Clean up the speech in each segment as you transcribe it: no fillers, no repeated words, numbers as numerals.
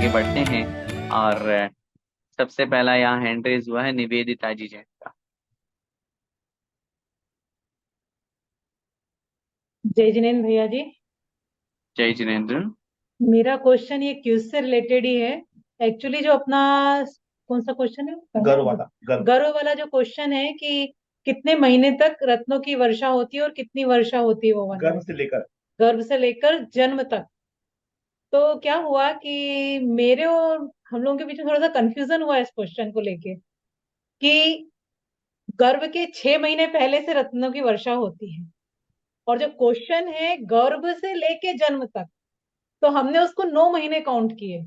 आगे बढ़ते हैं। और सबसे पहला यहाँ हैंड रेज हुआ है निवेदिता जी जैन का। जय जिनेन्द्र भैया जी। जय जिनेन्द्र। मेरा क्वेश्चन ये क्यूज से रिलेटेड ही है। एक्चुअली जो अपना कौन सा क्वेश्चन है, गर्व वाला जो क्वेश्चन है कि कितने महीने तक रत्नों की वर्षा होती है और कितनी वर्षा होती है, वो वाला गर्भ से लेकर जन्म तक। तो क्या हुआ कि मेरे और हम लोगों के बीच में थोड़ा सा कंफ्यूजन हुआ इस क्वेश्चन को लेके कि गर्भ के 6 महीने पहले से रत्नों की वर्षा होती है, और जो क्वेश्चन है गर्भ से लेके जन्म तक, तो हमने उसको 9 महीने काउंट किए।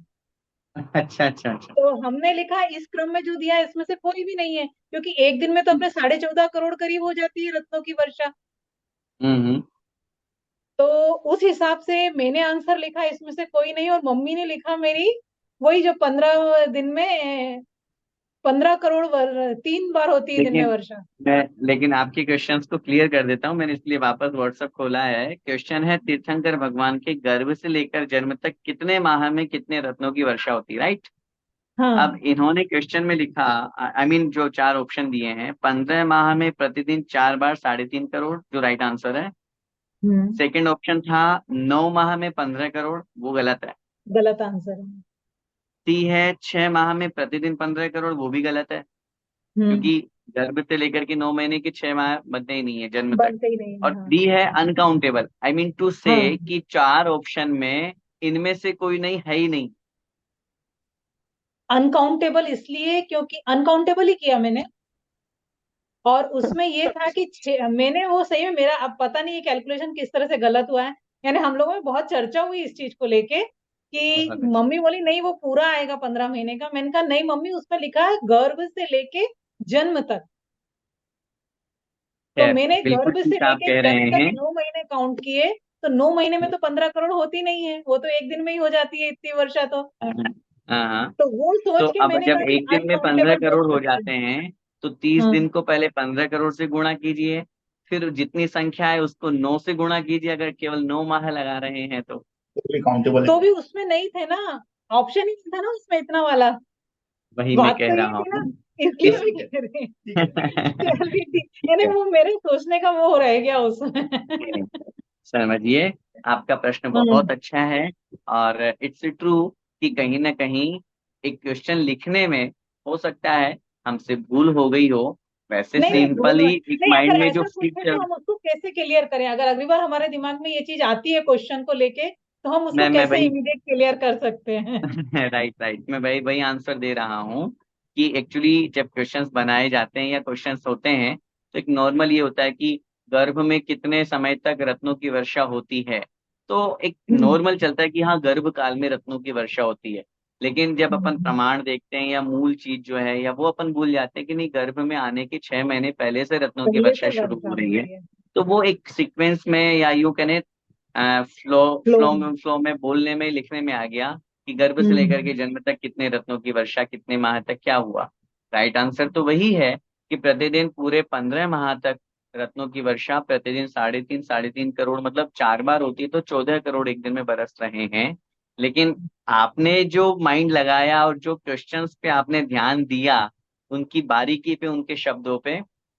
अच्छा अच्छा अच्छा। तो हमने लिखा इस क्रम में जो दिया है इसमें से कोई भी नहीं है, क्योंकि एक दिन में तो अपने 14.5 करोड़ करीब हो जाती है रत्नों की वर्षा। हम्म। तो उस हिसाब से मैंने आंसर लिखा इसमें से कोई नहीं, और मम्मी ने लिखा मेरी वही जो 15 दिन में 15 करोड़ 3 बार होती है दिन में लेकिन वर्षा। लेकिन आपके क्वेश्चंस को क्लियर कर देता हूँ, मैंने इसलिए वापस व्हाट्सएप खोला है। क्वेश्चन है तीर्थंकर भगवान के गर्भ से लेकर जन्म तक कितने माह में कितने रत्नों की वर्षा होती है, राइट। अब हाँ। इन्होंने क्वेश्चन में लिखा, आई मीन जो चार ऑप्शन दिए हैं, 15 माह में प्रतिदिन 4 बार 3.5 करोड़, जो राइट आंसर है। हम्म। सेकंड ऑप्शन था 9 माह में 15 करोड़, वो गलत है। गलत आंसर है। सी है 6 माह में प्रतिदिन 15 करोड़, वो भी गलत है। हम्म। क्योंकि गर्भ से लेकर के 9 महीने के 6 माह बनते ही नहीं है जन्म तक। बनते ही नहीं है, और हाँ। डी है अनकाउंटेबल, आई मीन टू से हाँ, कि चार ऑप्शन में इनमें से कोई नहीं है ही नहीं। अनकाउंटेबल इसलिए क्योंकि अनकाउंटेबल ही किया मैंने, और उसमें ये था कि मैंने वो सही में मेरा, अब पता नहीं ये कैलकुलेशन किस तरह से गलत हुआ है। यानी हम लोगों में बहुत चर्चा हुई इस चीज को लेके कि बहुत अच्छा। मम्मी बोली नहीं वो पूरा आएगा 15 महीने का। मैंने कहा नहीं मम्मी, उसमें लिखा है गर्भ से लेके जन्म तक। तो खैर, मैंने बिल्कुल गर्भ से ठीक आप लेके कह जन्म रहे तक हैं। 9 महीने काउंट किए। तो 9 महीने में तो 15 करोड़ होती नहीं है, वो तो एक दिन में ही हो जाती है इतनी वर्षा तो। हाँ हाँ हाँ। तो वो तो सोच के अब मैंने जब कहा कि एक दिन में पंद्रह अनकाउंटेबल करोड़ हो क्वेश्चन है। जाते हैं, तो 30 दिन को पहले 15 करोड़ से गुणा कीजिए। फिर जितनी संख्या है उसको 9 से गुणा कीजिए, अगर केवल 9 माह लगा रहे हैं तो। तो भी उसमें नहीं थे ना, ऑप्शन ही नहीं था ना उसमें इतना वाला। वही मैं बात कह तो ये रहा थी ना, हूँ। इसलिए इस भी कह रहे हैं। चलिए ठीक, ठीक यानी है। वो मेरे सोचने का वो रह गया उसमें। समझिए, आपका प्रश्न हम्म। बहुत अच्छा है। और इट्स ट्रू कि कहीं ना कहीं एक क्वेश्चन लिखने में हो सकता है हमसे भूल हो गई हो। वैसे नहीं नहीं, भूल सिंपली एक नहीं, माइंड अगर में जो ऐसा कुछ फीट है तो चल। हम उसको कैसे क्लियर करें? अगर अगली बार हमारे दिमाग में ये चीज आती है क्वेश्चन को लेके, तो हम उसको मैं कैसे वही इमीडिएट क्लियर कर सकते हैं? राइट राइट, मैं वही वही आंसर दे रहा हूँ कि एक्चुअली जब क्वेश्चंस बनाए जाते हैं या क्वेश्चंस होते हैं, तो एक नॉर्मल ये होता है कि गर्भ में कितने समय तक रत्नों की वर्षा होती है। तो एक हम्म। नॉर्मल चलता है कि हाँ, गर्भ काल में रत्नों की वर्षा होती है। लेकिन जब अपन हम्म। प्रमाण देखते हैं या मूल चीज जो है, या वो अपन भूल जाते हैं कि नहीं, गर्भ में आने के 6 महीने पहले से रत्नों की पहले वर्षा से शुरू वर्षा हो रही है। होती है। तो वो एक सीक्वेंस में, या यूं कहें फ्लो फ्लो फ्लो में। में फ्लो में बोलने में लिखने में आ गया कि गर्भ से लेकर के हम्म। जन्म तक कितने रत्नों की वर्षा, कितने माह तक क्या हुआ। राइट आंसर तो वही है कि प्रतिदिन पूरे 15 माह तक रत्नों की वर्षा प्रतिदिन 3.5 करोड़, मतलब 4 बार होती है, तो 14 करोड़ एक दिन में बरस रहे हैं। लेकिन आपने जो माइंड लगाया और जो क्वेश्चंस पे आपने ध्यान दिया, उनकी बारीकी पे, उनके शब्दों पे,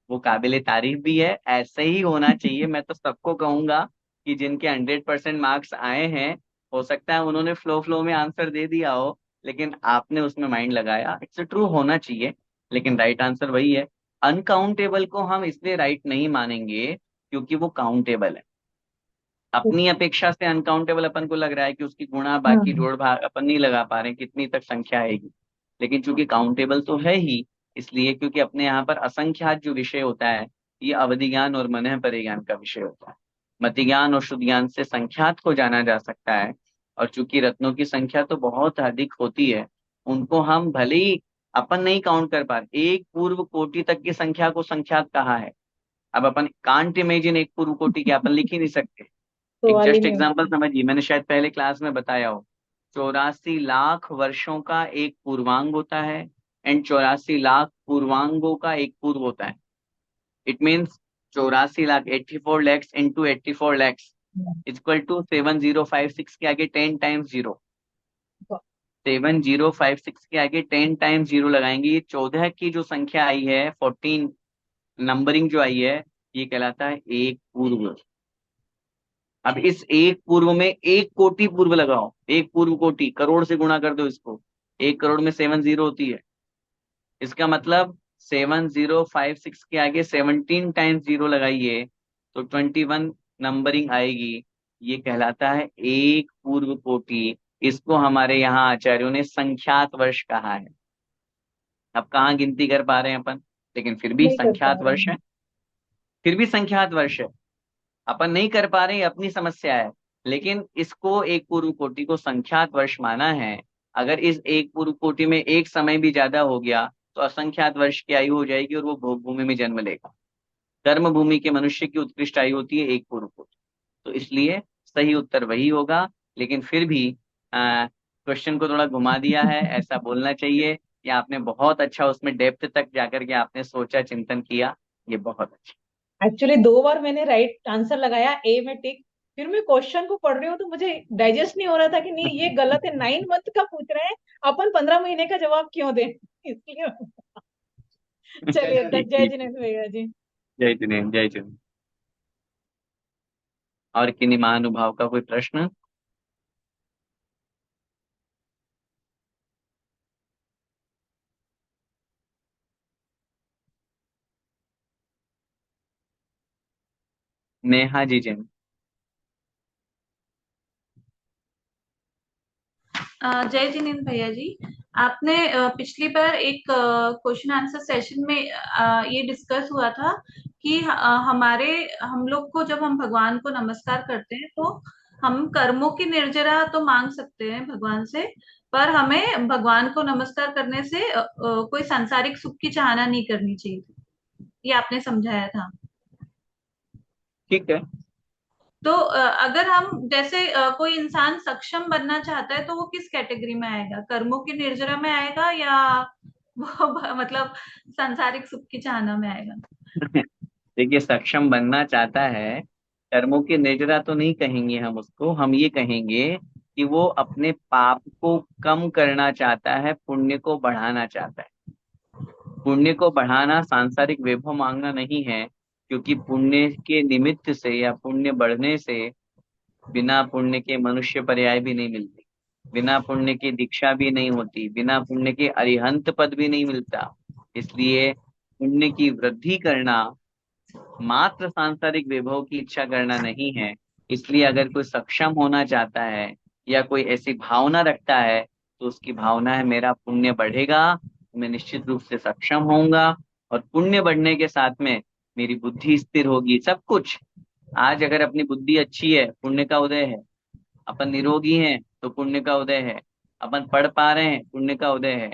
वो काबिले तारीफ भी है। ऐसे ही होना चाहिए। मैं तो सबको कहूंगा कि जिनके 100% मार्क्स आए हैं, हो सकता है उन्होंने फ्लो फ्लो में आंसर दे दिया हो, लेकिन आपने उसमें माइंड लगाया। इट्स ट्रू, होना चाहिए। लेकिन राइट आंसर वही है। अनकाउंटेबल को हम इसलिए राइट नहीं मानेंगे क्योंकि वो काउंटेबल है। अपनी अपेक्षा से अनकाउंटेबल अपन को लग रहा है कि उसकी गुणा बाकी हाँ। जोड़ भाग अपन नहीं लगा पा रहे हैं, कितनी तक संख्या आएगी। लेकिन चूंकि काउंटेबल तो है ही, इसलिए क्योंकि अपने यहाँ पर असंख्यात जो विषय होता है, ये अवधि ज्ञान और मनः परिज्ञान का विषय होता है। मति ज्ञान और शुद्ध ज्ञान से संख्यात को जाना जा सकता है। और चूंकि रत्नों की संख्या तो बहुत अधिक होती है, उनको हम भले ही अपन नहीं काउंट कर पा रहे, एक पूर्व कोटि तक की संख्या को संख्यात कहा है। अब अपन कांट इमेजिन एक पूर्व कोटि की अपन लिख ही नहीं सकते। एक सवाल ही जस्ट नहीं एग्जांपल उठता। समझिए, मैंने शायद पहले क्लास में बताया हो। 84 लाख वर्षों का एक पूर्वांग होता है, एंड 84 लाख पूर्वांगों का एक पूर्व होता है। It means 84 lakh, 84 lakhs into 84 lakhs equal to 7056 के आगे 10 टाइम्स जीरो। 7056 के आगे 10 टाइम्स जीरो लगाएंगे। ये 14 की जो संख्या आई है, 14 नंबरिंग जो आई है, ये कहलाता है एक पूर्व। अब इस एक पूर्व में एक कोटि पूर्व लगाओ, एक पूर्व कोटि, करोड़ से गुणा कर दो इसको। 1 करोड़ में 7 जीरो होती है, इसका मतलब 7056 के आगे 17 टाइम्स जीरो लगाइए तो 21 नंबरिंग आएगी। ये कहलाता है एक पूर्व कोटि। इसको हमारे यहाँ आचार्यों ने संख्यात वर्ष कहा है। अब कहाँ गिनती कर पा रहे हैं अपन, लेकिन फिर भी नहीं कर पा संख्यात रहे वर्ष हैं। है, फिर भी संख्यात वर्ष है। अपन नहीं कर पा रहे, ये अपनी समस्या है, लेकिन इसको एक पूर्व कोटि को संख्यात वर्ष माना है। अगर इस एक पूर्व कोटि में एक समय भी ज्यादा हो गया तो असंख्यात वर्ष की आयु हो जाएगी और वो भोग भूमि में जन्म लेगा। कर्म भूमि के मनुष्य की उत्कृष्ट आयु होती है एक पूर्व कोटि। तो इसलिए सही उत्तर वही होगा। लेकिन फिर भी क्वेश्चन को थोड़ा घुमा दिया है, ऐसा बोलना चाहिए। या आपने बहुत अच्छा उसमें डेप्थ तक जाकर के आपने सोचा, चिंतन किया, ये बहुत अच्छा। एक्चुअली 2 बार मैंने राइट आंसर लगाया ए में टिक, फिर मैं क्वेश्चन को पढ़ रही हूँ तो मुझे डाइजेस्ट नहीं हो रहा था कि नहीं ये गलत है, 9 मंथ का पूछ रहे हैं, अपन 15 महीने का जवाब क्यों दें। इसलिए चलिए ठीक जय ठीक। जिनेन्द्र भैया जी। जय जिनेन्द्र, जय जिनेन्द्र। और किन्हीं महानुभाव का कोई प्रश्न? नेहा जी जिन। जय जिनेन्द्र भैया जी। आपने पिछली बार एक क्वेश्चन आंसर सेशन में ये डिस्कस हुआ था कि हमारे हम लोग को जब हम भगवान को नमस्कार करते हैं तो हम कर्मों की निर्जरा तो मांग सकते हैं भगवान से, पर हमें भगवान को नमस्कार करने से कोई सांसारिक सुख की चाहना नहीं करनी चाहिए, ये आपने समझाया था। ठीक है। तो अगर हम जैसे कोई इंसान सक्षम बनना चाहता है तो वो किस कैटेगरी में आएगा, कर्मों की निर्जरा में आएगा या वो मतलब सांसारिक सुख की चाहना में आएगा? देखिए, सक्षम बनना चाहता है, कर्मों की निर्जरा तो नहीं कहेंगे हम उसको, हम ये कहेंगे कि वो अपने पाप को कम करना चाहता है, पुण्य को बढ़ाना चाहता है। पुण्य को बढ़ाना सांसारिक वैभव मांगना नहीं है, क्योंकि पुण्य के निमित्त से या पुण्य बढ़ने से बिना पुण्य के मनुष्य पर्याय भी नहीं मिलती, बिना पुण्य की दीक्षा भी नहीं होती, बिना पुण्य के अरिहंत पद भी नहीं मिलता। इसलिए पुण्य की वृद्धि करना मात्र सांसारिक वैभव की इच्छा करना नहीं है। इसलिए अगर कोई सक्षम होना चाहता है या कोई ऐसी भावना रखता है तो उसकी भावना है मेरा पुण्य बढ़ेगा, मैं निश्चित रूप से सक्षम होऊंगा, और पुण्य बढ़ने के साथ में मेरी बुद्धि स्थिर होगी, सब कुछ। आज अगर अपनी बुद्धि अच्छी है, पुण्य का उदय है। अपन निरोगी हैं तो पुण्य का उदय है। अपन पढ़ पा रहे हैं, पुण्य का उदय है।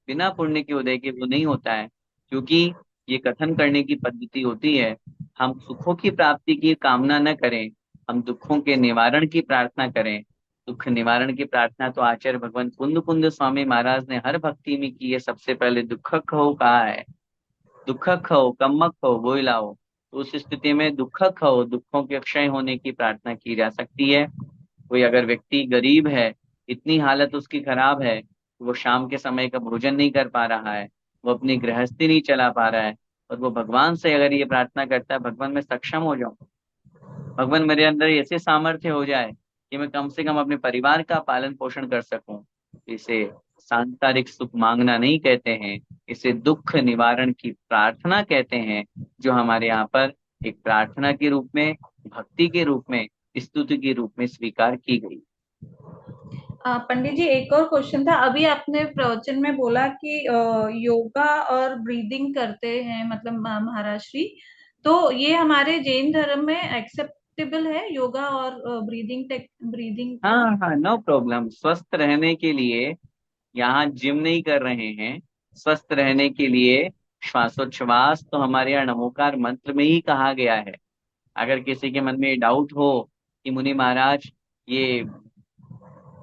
बिना पुण्य के उदय के वो नहीं होता है, क्योंकि ये कथन करने की पद्धति होती है, हम सुखों की प्राप्ति की कामना न करें, हम दुखों के निवारण की प्रार्थना करें। दुख निवारण की प्रार्थना तो आचार्य भगवान कुंद कुंद स्वामी महाराज ने हर भक्ति में की है। सबसे पहले दुख खो कहा है, दुख खो कम्मक खो वो लाओ। तो उस स्थिति में दुख खो, दुखों के क्षय होने की प्रार्थना की जा सकती है। कोई अगर व्यक्ति गरीब है, इतनी हालत उसकी खराब है, वो शाम के समय का भोजन नहीं कर पा रहा है, वो अपनी गृहस्थी नहीं चला पा रहा है, और वो भगवान से अगर ये प्रार्थना करता है, भगवान मैं सक्षम हो जाऊं, भगवान मेरे अंदर ऐसे सामर्थ्य हो जाए कि मैं कम से कम अपने परिवार का पालन पोषण कर सकूं, इसे सांसारिक सुख मांगना नहीं कहते हैं, इसे दुख निवारण की प्रार्थना कहते हैं, जो हमारे यहाँ पर एक प्रार्थना के रूप में, भक्ति के रूप में, स्तुति के रूप में स्वीकार की गई। पंडित जी एक और क्वेश्चन था। अभी आपने प्रवचन में बोला कि योगा और ब्रीदिंग करते हैं, मतलब महाराष्ट्री, तो ये हमारे जैन धर्म में एक्सेप्टेबल है योगा और ब्रीदिंग का? हाँ हाँ, नो प्रॉब्लम। स्वस्थ रहने के लिए यहाँ जिम नहीं कर रहे हैं, स्वस्थ रहने के लिए श्वासोच्छ्वास तो हमारे यहाँ नमोकार मंत्र में ही कहा गया है। अगर किसी के मन में डाउट हो कि मुनि महाराज ये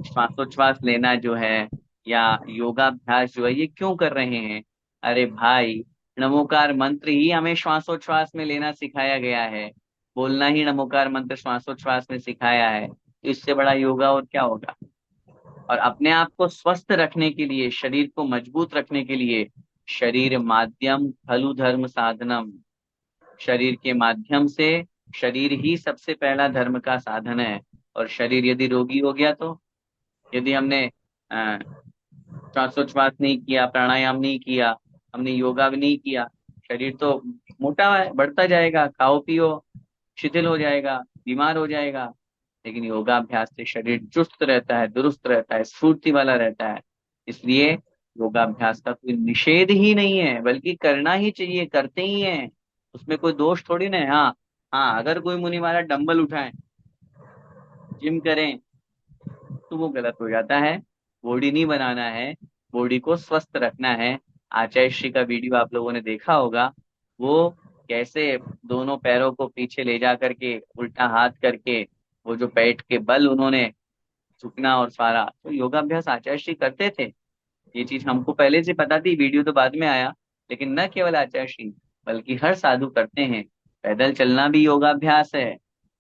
श्वासोच्छ्वास लेना जो है या योगाभ्यास जो है ये क्यों कर रहे हैं, अरे भाई, नमोकार मंत्र ही हमें श्वासोच्छ्वास में लेना सिखाया गया है, बोलना ही नमोकार मंत्र श्वासोच्छ्वास में सिखाया है, तो इससे बड़ा योगा और क्या होगा। और अपने आप को स्वस्थ रखने के लिए, शरीर को मजबूत रखने के लिए, शरीर माध्यम खलु धर्म साधनम, शरीर के माध्यम से, शरीर ही सबसे पहला धर्म का साधन है। और शरीर यदि रोगी हो गया तो, यदि हमने श्वासोच्छ्वास नहीं किया, प्राणायाम नहीं किया, हमने योगा भी नहीं किया, शरीर तो मोटा है, बढ़ता जाएगा, खाओ पियो, शिथिल हो जाएगा, बीमार हो जाएगा। लेकिन योगाभ्यास से शरीर चुस्त रहता है, दुरुस्त रहता है, स्फूर्ति वाला रहता है। इसलिए योगाभ्यास का कोई निषेध ही नहीं है, बल्कि करना ही चाहिए, करते ही हैं। उसमें कोई दोष थोड़ी ना है। हाँ, हाँ, अगर कोई मुनि महाराज डंबल उठाएं, जिम करें, तो वो गलत हो जाता है। बॉडी नहीं बनाना है, बॉडी को स्वस्थ रखना है। आचार्य श्री का वीडियो आप लोगों ने देखा होगा, वो कैसे दोनों पैरों को पीछे ले जा करके उल्टा हाथ करके, वो जो पेट के बल उन्होंने झुकना और सारा, तो योगाभ्यास आचार्य श्री करते थे। ये चीज हमको पहले से पता थी, वीडियो तो बाद में आया। लेकिन न केवल आचार्य श्री, बल्कि हर साधु करते हैं। पैदल चलना भी योगाभ्यास है,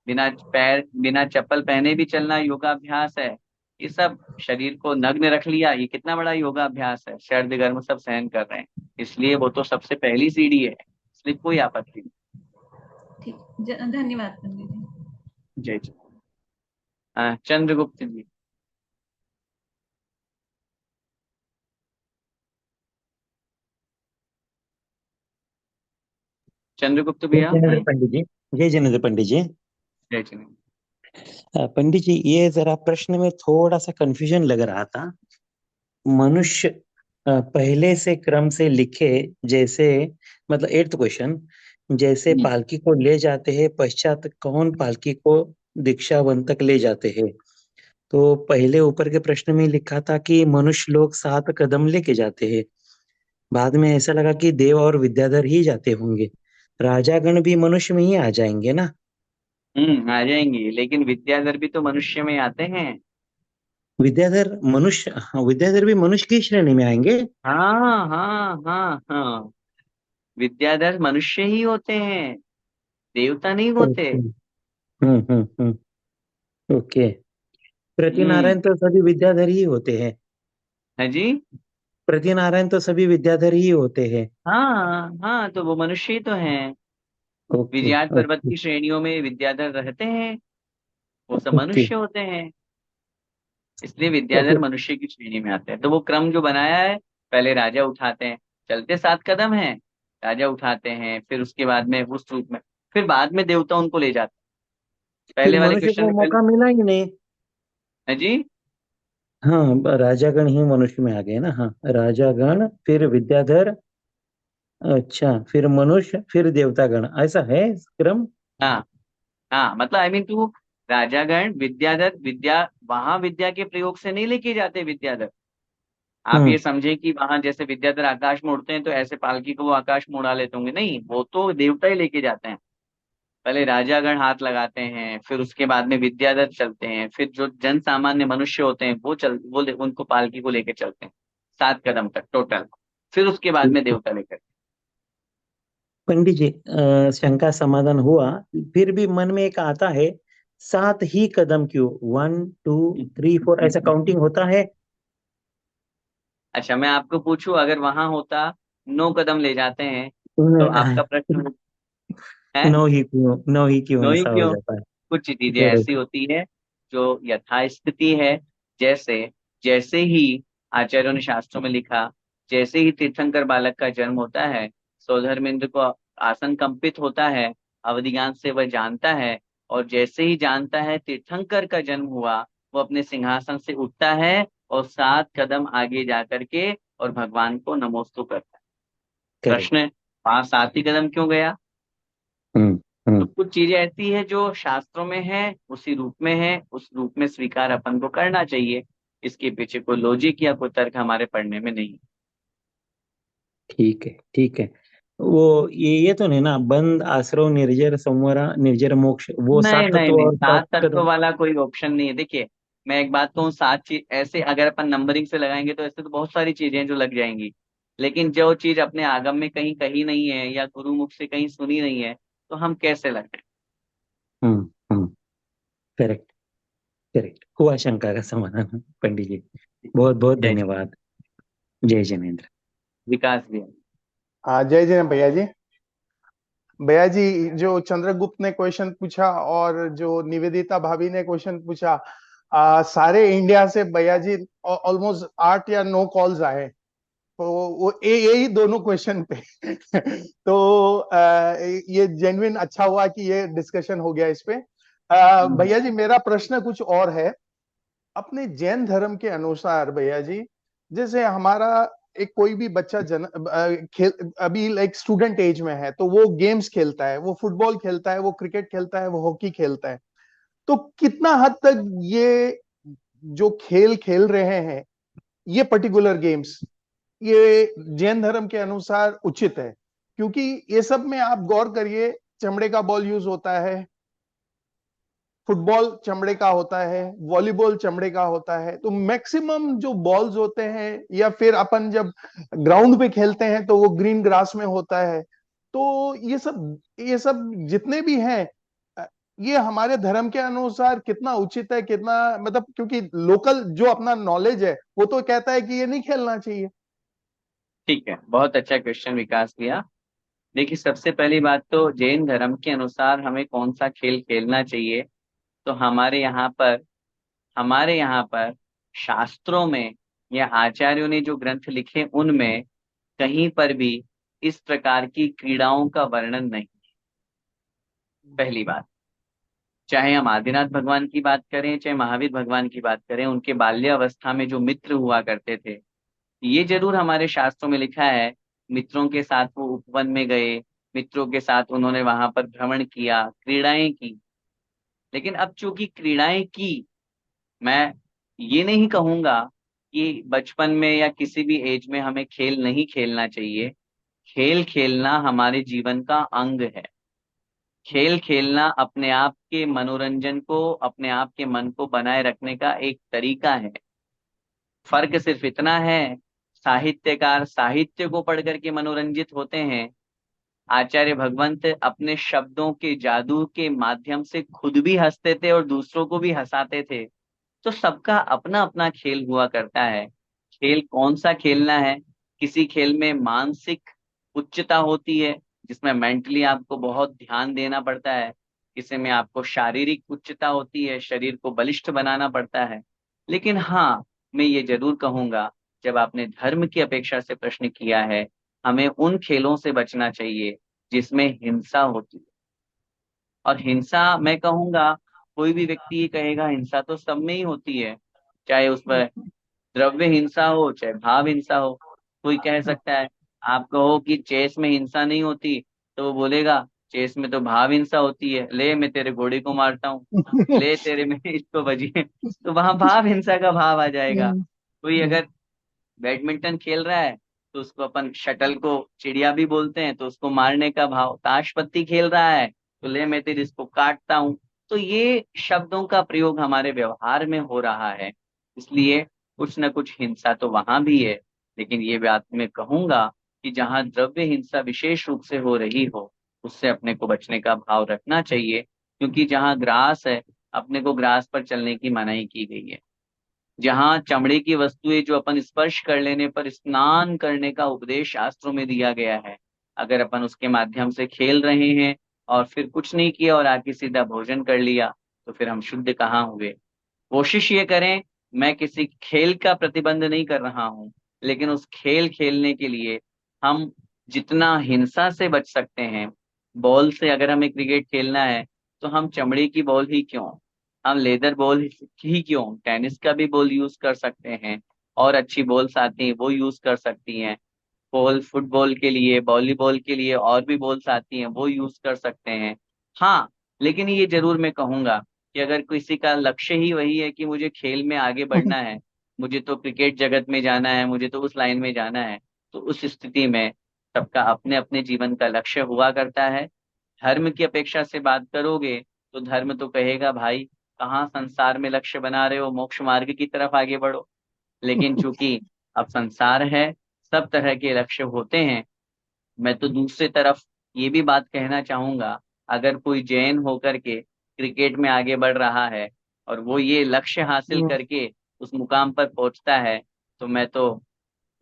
बिना चप्पल पहने भी चलना योगाभ्यास है। ये सब शरीर को नग्न रख लिया, ये कितना बड़ा योगाभ्यास है। सर्द गर्म सब सहन कर रहे हैं, इसलिए वो तो सबसे पहली सीढ़ी है, इसलिए कोई आपत्ति नहीं। ठीक, धन्यवाद पंडित जी। जय जय। चंद्रगुप्त जी। चंद्रगुप्त जय भैया। जिनेन्द्र पंडित जी। जय जिनेन्द्र पंडित जी। जय जय। पंडित जी, ये जरा प्रश्न में थोड़ा सा कंफ्यूजन लग रहा था। मनुष्य पहले से क्रम से लिखे, जैसे मतलब 8th क्वेश्चन, जैसे पालकी को ले जाते हैं, पश्चात कौन पालकी को दीक्षावन तक ले जाते हैं। तो पहले ऊपर के प्रश्न में लिखा था कि मनुष्य लोग 7 कदम लेके जाते हैं। बाद में ऐसा लगा कि देव और विद्याधर ही जाते होंगे। राजागण भी मनुष्य में ही आ जाएंगे ना? आ जाएंगे, लेकिन विद्याधर भी तो मनुष्य में आते हैं। विद्याधर मनुष्य, हाँ, विद्याधर भी मनुष्य की श्रेणी में आएंगे। हाँ, हाँ, हाँ, हाँ, विद्याधर मनुष्य ही होते हैं, देवता नहीं होते। ओके। ओके। हम्म। प्रतिनारायण तो सभी विद्याधर ही होते हैं। है जी। प्रतिनारायण तो सभी विद्याधर ही होते हैं। हाँ, हाँ, तो वो मनुष्य ही तो हैं। ओके। विजयात पर्वत ओके। की श्रेणियों में विद्याधर रहते हैं, वो सब ओके। मनुष्य होते हैं। इसलिए विद्याधर ओके। मनुष्य की श्रेणी में आते हैं। तो वो क्रम जो बनाया है, पहले राजा उठाते हैं, चलते 7 कदम है, राजा उठाते हैं, फिर उसके बाद में उस रूप में, फिर बाद में देवता उनको ले जाते हैं। फिर पहले वाले मनुष्य क्वेश्चन को में पहले। मौका मिला ही नहीं। है जी। हाँ, राजागण ही मनुष्य में आ गए ना। हाँ, राजागण फिर विद्याधर, अच्छा, फिर मनुष्य, फिर देवतागण, ऐसा है क्रम। हाँ, हाँ, मतलब आई मीन टू, राजागण विद्याधर, विद्या वहां विद्या के प्रयोग से नहीं लेके जाते विद्याधर। आप हम्म। ये समझे कि वहां जैसे विद्याधर आकाश में उड़ते हैं तो ऐसे पालकी को वो आकाश में उड़ा लेते होंगे, नहीं, वो तो देवता ही लेके जाते हैं। पहले राजागण हाथ लगाते हैं, फिर उसके बाद में विद्याधर चलते हैं, फिर जो जन सामान्य मनुष्य होते हैं उनको पालकी को लेके चलते हैं 7 कदम तक टोटल। फिर उसके बाद ठीक में है देवता लेकर। पंडित जी, शंका समाधान हुआ। फिर भी मन में एक आता है, 7 ही कदम क्यों? 1 2 3 4 ऐसा काउंटिंग होता है? अच्छा, मैं आपको पूछूं, अगर वहां होता 9 कदम ले जाते हैं, तो आपका प्रश्न है 9 ही क्यों? 9 ही क्यों 9 ही ऐसा हो क्यों? जाता है? कुछ चीजें Correct. ऐसी होती है जो यथास्थिति है। जैसे जैसे ही आचार्यों ने शास्त्रों में लिखा, जैसे ही तीर्थंकर बालक का जन्म होता है, सौधर्मेंद्र को आसन कंपित होता है, अवधिज्ञान से वह जानता है, और जैसे ही जानता है तीर्थंकर का जन्म हुआ, वो अपने सिंहासन से उठता है और 7 कदम आगे जा करके और भगवान को नमोस्तु करता है। Correct. प्रश्न है, वहां 7 ही कदम क्यों गया? हम्म। तो हम्म। कुछ चीजें ऐसी है जो शास्त्रों में है, उसी रूप में है, उस रूप में स्वीकार अपन को करना चाहिए। इसके पीछे कोई लॉजिक या कोई तर्क हमारे पढ़ने में नहीं। ठीक है, ठीक है। वो ये तो नहीं ना, बंद आश्रव निर्जर संवरा निर्जर मोक्ष, वो नहीं, 7 नहीं, तत्व नहीं, और 7 7 तत्व कदम? वाला कोई ऑप्शन नहीं है। देखिए, मैं एक बात कहूँ, 7 चीज ऐसे अगर अपन नंबरिंग से लगाएंगे तो ऐसे तो बहुत सारी चीजें हैं जो लग जाएंगी। लेकिन जो चीज अपने आगम में कहीं कही नहीं है या गुरु मुख से कहीं सुनी नहीं है, तो हम कैसे लगाएं? हम्म। हम्म। करेक्ट। करेक्ट, हुआ शंका का समाधान पंडित जी। बहुत बहुत जय धन्यवाद। जय जिनेन्द्र। विकास भी। हाँ, जय जय भैया जी। भैया जी, जो चंद्रगुप्त ने क्वेश्चन पूछा और जो निवेदिता भाभी ने क्वेश्चन पूछा, सारे इंडिया से भैया जी ऑलमोस्ट 8 या 9 कॉल्स आए, तो वो यही दोनों क्वेश्चन पे तो ये जेन्युइन अच्छा हुआ कि ये डिस्कशन हो गया इस पे। भैया जी, मेरा प्रश्न कुछ और है। अपने जैन धर्म के अनुसार भैया जी, जैसे हमारा एक कोई भी बच्चा खेल अभी लाइक स्टूडेंट एज में है, तो वो गेम्स खेलता है, वो फुटबॉल खेलता है, वो क्रिकेट खेलता है, वो हॉकी खेलता है, तो कितना हद तक ये जो खेल खेल रहे हैं, ये पर्टिकुलर गेम्स, ये जैन धर्म के अनुसार उचित है? क्योंकि ये सब में आप गौर करिए, चमड़े का बॉल यूज होता है, फुटबॉल चमड़े का होता है, वॉलीबॉल चमड़े का होता है, तो मैक्सिमम जो बॉल्स होते हैं, या फिर अपन जब ग्राउंड पे खेलते हैं तो वो ग्रीन ग्रास में होता है। तो ये सब जितने भी हैं, ये हमारे धर्म के अनुसार कितना उचित है, कितना मतलब, क्योंकि लोकल जो अपना नॉलेज है वो तो कहता है कि ये नहीं खेलना चाहिए। ठीक है, बहुत अच्छा क्वेश्चन विकास किया। देखिए, सबसे पहली बात तो जैन धर्म के अनुसार हमें कौन सा खेल खेलना चाहिए, तो हमारे यहाँ पर शास्त्रों में या आचार्यों ने जो ग्रंथ लिखे उनमें कहीं पर भी इस प्रकार की क्रीड़ाओं का वर्णन नहीं। पहली बात, चाहे हम आदिनाथ भगवान की बात करें, चाहे महावीर भगवान की बात करें, उनके बाल्यावस्था में जो मित्र हुआ करते थे, ये जरूर हमारे शास्त्रों में लिखा है, मित्रों के साथ वो उपवन में गए, मित्रों के साथ उन्होंने वहां पर भ्रमण किया, क्रीड़ाएं की। लेकिन अब चूंकि क्रीड़ाएं की, मैं ये नहीं कहूंगा कि बचपन में या किसी भी एज में हमें खेल नहीं खेलना चाहिए। खेल खेलना हमारे जीवन का अंग है। खेल खेलना अपने आप के मनोरंजन को, अपने आप के मन को बनाए रखने का एक तरीका है। फर्क सिर्फ इतना है, साहित्यकार साहित्य को पढ़ करके मनोरंजित होते हैं, आचार्य भगवंत अपने शब्दों के जादू के माध्यम से खुद भी हंसते थे और दूसरों को भी हंसाते थे। तो सबका अपना अपना खेल हुआ करता है। खेल कौन सा खेलना है, किसी खेल में मानसिक उच्चता होती है जिसमें मेंटली आपको बहुत ध्यान देना पड़ता है, किसी में आपको शारीरिक उच्चता होती है, शरीर को बलिष्ठ बनाना पड़ता है। लेकिन हाँ, मैं ये जरूर कहूंगा, जब आपने धर्म की अपेक्षा से प्रश्न किया है, हमें उन खेलों से बचना चाहिए जिसमें हिंसा होती है। और हिंसा मैं कहूंगा, कोई भी व्यक्ति ये कहेगा हिंसा तो सब में ही होती है, चाहे उसमें द्रव्य हिंसा हो चाहे भाव हिंसा हो। कोई कह सकता है, आप कहो कि चेस में हिंसा नहीं होती, तो वो बोलेगा चेस में तो भाव हिंसा होती है, ले मैं तेरे घोड़े को मारता हूँ, ले तेरे में इसको बजिए, तो वहां भाव हिंसा का भाव आ जाएगा। कोई अगर बैडमिंटन खेल रहा है तो उसको अपन शटल को चिड़िया भी बोलते हैं, तो उसको मारने का भाव। ताश पत्ती खेल रहा है तो ले मैं तेरी इसको काटता हूँ। तो ये शब्दों का प्रयोग हमारे व्यवहार में हो रहा है, इसलिए कुछ न कुछ हिंसा तो वहां भी है। लेकिन ये बात मैं कहूंगा कि जहां द्रव्य हिंसा विशेष रूप से हो रही हो, उससे अपने को बचने का भाव रखना चाहिए, क्योंकि जहां ग्रास है, अपने को ग्रास पर चलने की मनाही की गई है। जहां चमड़े की वस्तुएं जो अपन स्पर्श कर लेने पर स्नान करने का उपदेश शास्त्रों में दिया गया है, अगर अपन उसके माध्यम से खेल रहे हैं और फिर कुछ नहीं किया और आके सीधा भोजन कर लिया, तो फिर हम शुद्ध कहाँ हुए। कोशिश ये करें, मैं किसी खेल का प्रतिबंध नहीं कर रहा हूं, लेकिन उस खेल खेलने के लिए हम जितना हिंसा से बच सकते हैं, बॉल से अगर हमें क्रिकेट खेलना है तो हम चमड़े की बॉल ही क्यों, हम लेदर बॉल ही क्यों, टेनिस का भी बॉल यूज कर सकते हैं, और अच्छी बॉल्स आती हैं वो यूज कर सकती हैं। बॉल फुटबॉल के लिए, वॉलीबॉल के लिए और भी बॉल्स आती हैं वो यूज कर सकते हैं। हाँ, लेकिन ये जरूर मैं कहूंगा कि अगर किसी का लक्ष्य ही वही है कि मुझे खेल में आगे बढ़ना है, मुझे तो क्रिकेट जगत में जाना है, मुझे तो उस लाइन में जाना है, तो उस स्थिति में सबका अपने अपने जीवन का लक्ष्य हुआ करता है। धर्म की अपेक्षा से बात करोगे तो धर्म तो कहेगा भाई, कहाँ संसार में लक्ष्य बना रहे हो, मोक्ष मार्ग की तरफ आगे बढ़ो। लेकिन चूंकि अब संसार है, सब तरह के लक्ष्य होते हैं। मैं तो दूसरी तरफ ये भी बात कहना चाहूंगा, अगर कोई जैन होकर के क्रिकेट में आगे बढ़ रहा है और वो ये लक्ष्य हासिल करके उस मुकाम पर पहुंचता है, तो मैं तो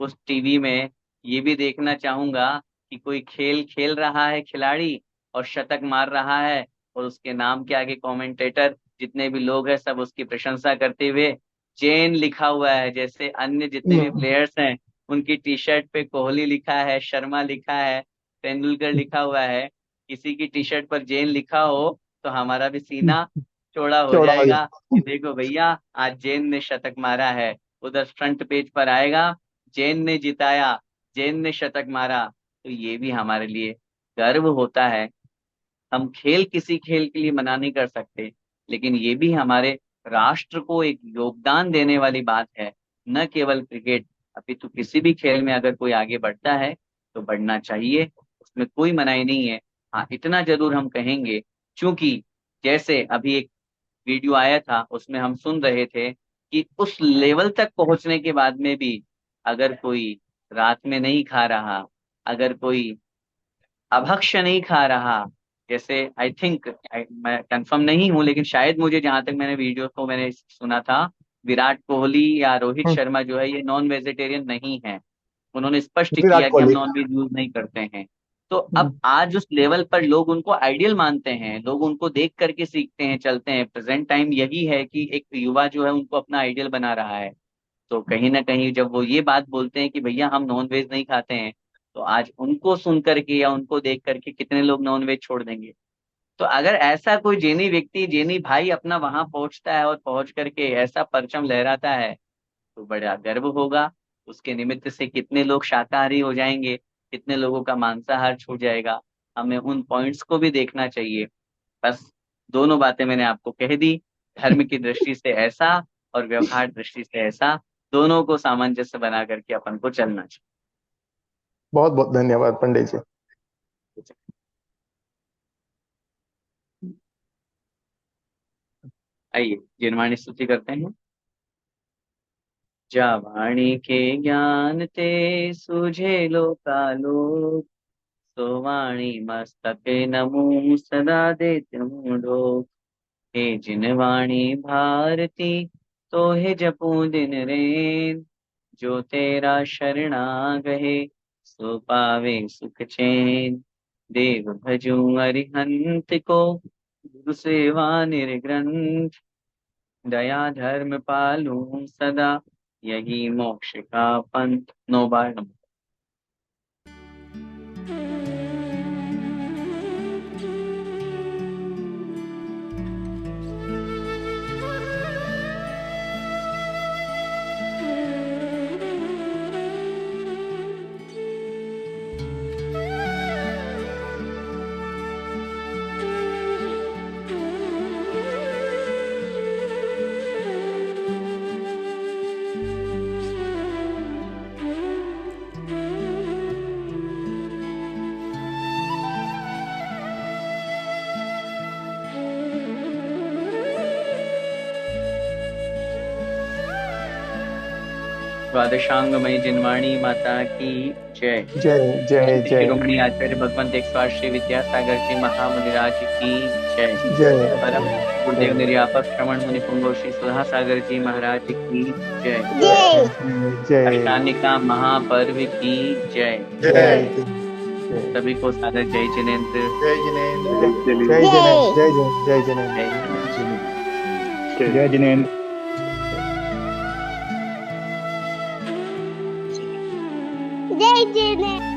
उस टीवी में ये भी देखना चाहूंगा कि कोई खेल खेल रहा है खिलाड़ी और शतक मार रहा है, और उसके नाम के आगे कमेंटेटर जितने भी लोग हैं सब उसकी प्रशंसा करते हुए जैन लिखा हुआ है। जैसे अन्य जितने भी प्लेयर्स हैं उनकी टी शर्ट पे कोहली लिखा है, शर्मा लिखा है, तेंदुलकर लिखा हुआ है, किसी की टी शर्ट पर जैन लिखा हो तो हमारा भी सीना चौड़ा हो चौड़ा हो जाएगा जाए। कि देखो भैया आज जैन ने शतक मारा है। उधर फ्रंट पेज पर आएगा जैन ने जिताया, जैन ने शतक मारा, तो ये भी हमारे लिए गर्व होता है। हम खेल किसी खेल के लिए मना नहीं कर सकते, लेकिन ये भी हमारे राष्ट्र को एक योगदान देने वाली बात है। न केवल क्रिकेट, अभी तो किसी भी खेल में अगर कोई आगे बढ़ता है तो बढ़ना चाहिए, उसमें कोई मनाही नहीं है। हाँ, इतना जरूर हम कहेंगे, क्योंकि जैसे अभी एक वीडियो आया था उसमें हम सुन रहे थे कि उस लेवल तक पहुंचने के बाद में भी अगर कोई रात में नहीं खा रहा, अगर कोई अभक्ष्य नहीं खा रहा, जैसे आई थिंक, मैं कंफर्म नहीं हूं लेकिन शायद मुझे जहां तक मैंने वीडियो को मैंने सुना था, विराट कोहली या रोहित शर्मा जो है ये नॉन वेजिटेरियन नहीं है। उन्होंने स्पष्ट विराट किया कि हम कोहली। नॉन वेज यूज नहीं करते हैं। तो अब आज उस लेवल पर लोग उनको आइडियल मानते हैं, लोग उनको देख करके सीखते हैं, चलते हैं। प्रेजेंट टाइम यही है कि एक युवा जो है उनको अपना आइडियल बना रहा है। तो कहीं ना कहीं जब वो ये बात बोलते हैं कि भैया हम नॉन वेज नहीं खाते हैं, तो आज उनको सुन करके या उनको देख करके कितने लोग नॉन वेज छोड़ देंगे। तो अगर ऐसा कोई जेनी व्यक्ति, जेनी भाई अपना वहां पहुंचता है और पहुंच करके ऐसा परचम लहराता है, तो बड़ा गर्व होगा। उसके निमित्त से कितने लोग शाकाहारी हो जाएंगे, कितने लोगों का मांसाहार छूट जाएगा। हमें उन पॉइंट्स को भी देखना चाहिए। बस दोनों बातें मैंने आपको कह दी, धर्म की दृष्टि से ऐसा और व्यवहार दृष्टि से ऐसा, दोनों को सामंजस्य बना करके अपन को चलना बहुत बहुत धन्यवाद पंडित जी। चाहिए। आइए जिनवाणी स्तुति करते हैं। जावाणी के ज्ञान ते सुझे लोकालोक, सोवाणी मस्तक नमो सदा देत लोक। हे जिनवाणी भारती तो हे जपू दिन रैन, जो तेरा शरणा गहे सो पावे सुख चैन। देव भजू अरिहंत को, गुरु सेवा निर्ग्रंथ, दया धर्म पालू सदा, यही मोक्ष का पंथ। नो बार नमः। द्वादशांगमयी जिनवाणी माता की जय। जय जय जय शिरोमणि आचार्य भगवंत 108 श्री विद्यासागर जी महामुनिराज की जय। जय परम गुरुदेव निर्यापक श्रवण मुनि पुंगव श्री सुधा सागर जी महाराज की जय। जय अष्टानिका महापर्व की जय। जय सभी को सादर जय जिनेन्द्र। जय जिनेन्द्र। जय जिनेन्द्र। जय जिनेन्द्र। जय जिनेन्द्र। जय जिनेन्द्र।